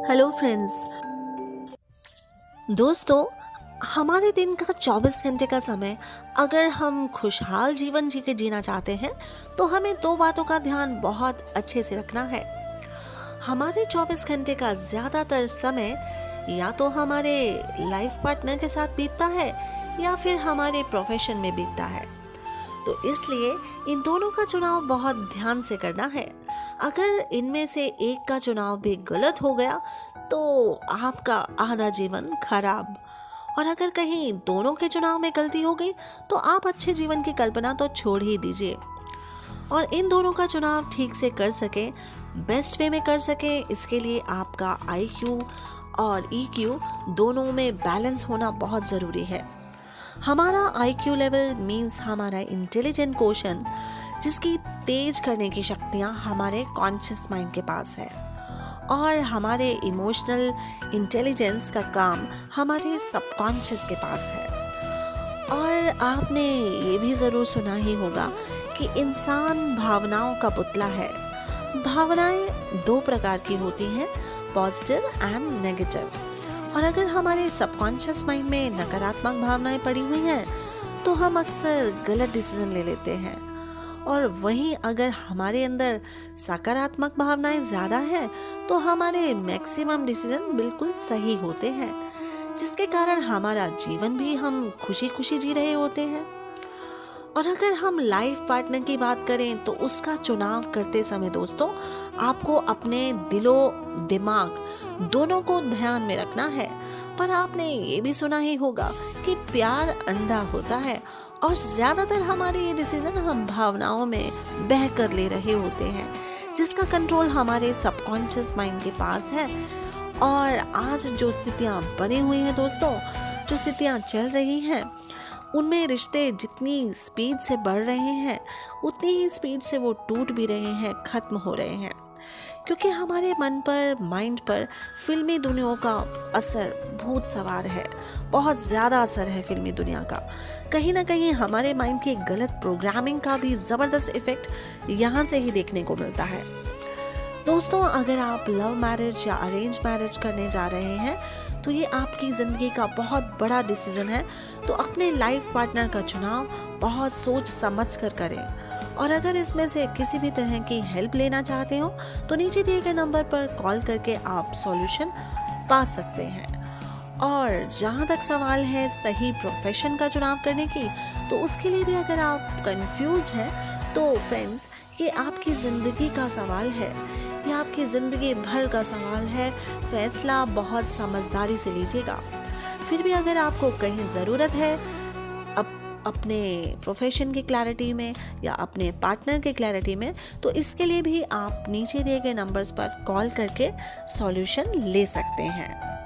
Hello friends. दोस्तों, हमारे दिन का 24 घंटे का समय अगर हम खुशहाल जीवन जी के जीना चाहते हैं तो हमें दो बातों का ध्यान बहुत अच्छे से रखना है। हमारे 24 घंटे का ज़्यादातर समय या तो हमारे लाइफ पार्टनर के साथ बीतता है या फिर हमारे प्रोफेशन में बीतता है। तो इसलिए इन दोनों का चुनाव बहुत ध्यान से करना है। अगर इनमें से एक का चुनाव भी गलत हो गया तो आपका आधा जीवन खराब। और अगर कहीं दोनों के चुनाव में गलती हो गई तो आप अच्छे जीवन की कल्पना तो छोड़ ही दीजिए। और इन दोनों का चुनाव ठीक से कर सके, बेस्ट वे में कर सके, इसके लिए आपका IQ और EQ दोनों में बैलेंस होना बहुत ज़रूरी है। हमारा IQ लेवल मीन्स हमारा इंटेलिजेंट क्वोशंट, जिसकी तेज करने की शक्तियाँ हमारे कॉन्शियस माइंड के पास है, और हमारे इमोशनल इंटेलिजेंस का काम हमारे सबकॉन्शियस के पास है। और आपने ये भी ज़रूर सुना ही होगा कि इंसान भावनाओं का पुतला है। भावनाएं दो प्रकार की होती हैं, पॉजिटिव एंड नेगेटिव। और अगर हमारे सबकॉन्शियस माइंड में नकारात्मक भावनाएं पड़ी हुई हैं तो हम अक्सर गलत डिसीजन ले लेते हैं। और वहीं अगर हमारे अंदर सकारात्मक भावनाएं ज़्यादा हैं तो हमारे मैक्सिमम डिसीजन बिल्कुल सही होते हैं, जिसके कारण हमारा जीवन भी हम खुशी खुशी जी रहे होते हैं। और अगर हम लाइफ पार्टनर की बात करें तो उसका चुनाव करते समय दोस्तों, आपको अपने दिलो दिमाग दोनों को ध्यान में रखना है। पर आपने ये भी सुना ही होगा कि प्यार अंधा होता है, और ज़्यादातर हमारे ये डिसीजन हम भावनाओं में बह कर ले रहे होते हैं, जिसका कंट्रोल हमारे सबकॉन्शियस माइंड के पास है। और आज जो स्थितियाँ बनी हुई हैं दोस्तों, जो स्थितियाँ चल रही हैं, उनमें रिश्ते जितनी स्पीड से बढ़ रहे हैं उतनी ही स्पीड से वो टूट भी रहे हैं, खत्म हो रहे हैं। क्योंकि हमारे मन पर, माइंड पर फिल्मी दुनिया का असर भूत सवार है। बहुत ज़्यादा असर है फिल्मी दुनिया का। कहीं ना कहीं हमारे माइंड की गलत प्रोग्रामिंग का भी ज़बरदस्त इफेक्ट यहाँ से ही देखने को मिलता है। दोस्तों, अगर आप लव मैरिज या अरेंज मैरिज करने जा रहे हैं तो ये आपकी ज़िंदगी का बहुत बड़ा डिसीजन है। तो अपने लाइफ पार्टनर का चुनाव बहुत सोच समझ कर करें। और अगर इसमें से किसी भी तरह की हेल्प लेना चाहते हो तो नीचे दिए गए नंबर पर कॉल करके आप सॉल्यूशन पा सकते हैं। और जहाँ तक सवाल है सही प्रोफेशन का चुनाव करने की, तो उसके लिए भी अगर आप कंफ्यूज हैं तो फ्रेंड्स, ये आपकी ज़िंदगी का सवाल है, ये आपकी ज़िंदगी भर का सवाल है। फैसला बहुत समझदारी से लीजिएगा। फिर भी अगर आपको कहीं ज़रूरत है अपने प्रोफेशन की क्लैरिटी में या अपने पार्टनर की क्लैरिटी में, तो इसके लिए भी आप नीचे दिए गए नंबर्स पर कॉल करके सॉल्यूशन ले सकते हैं।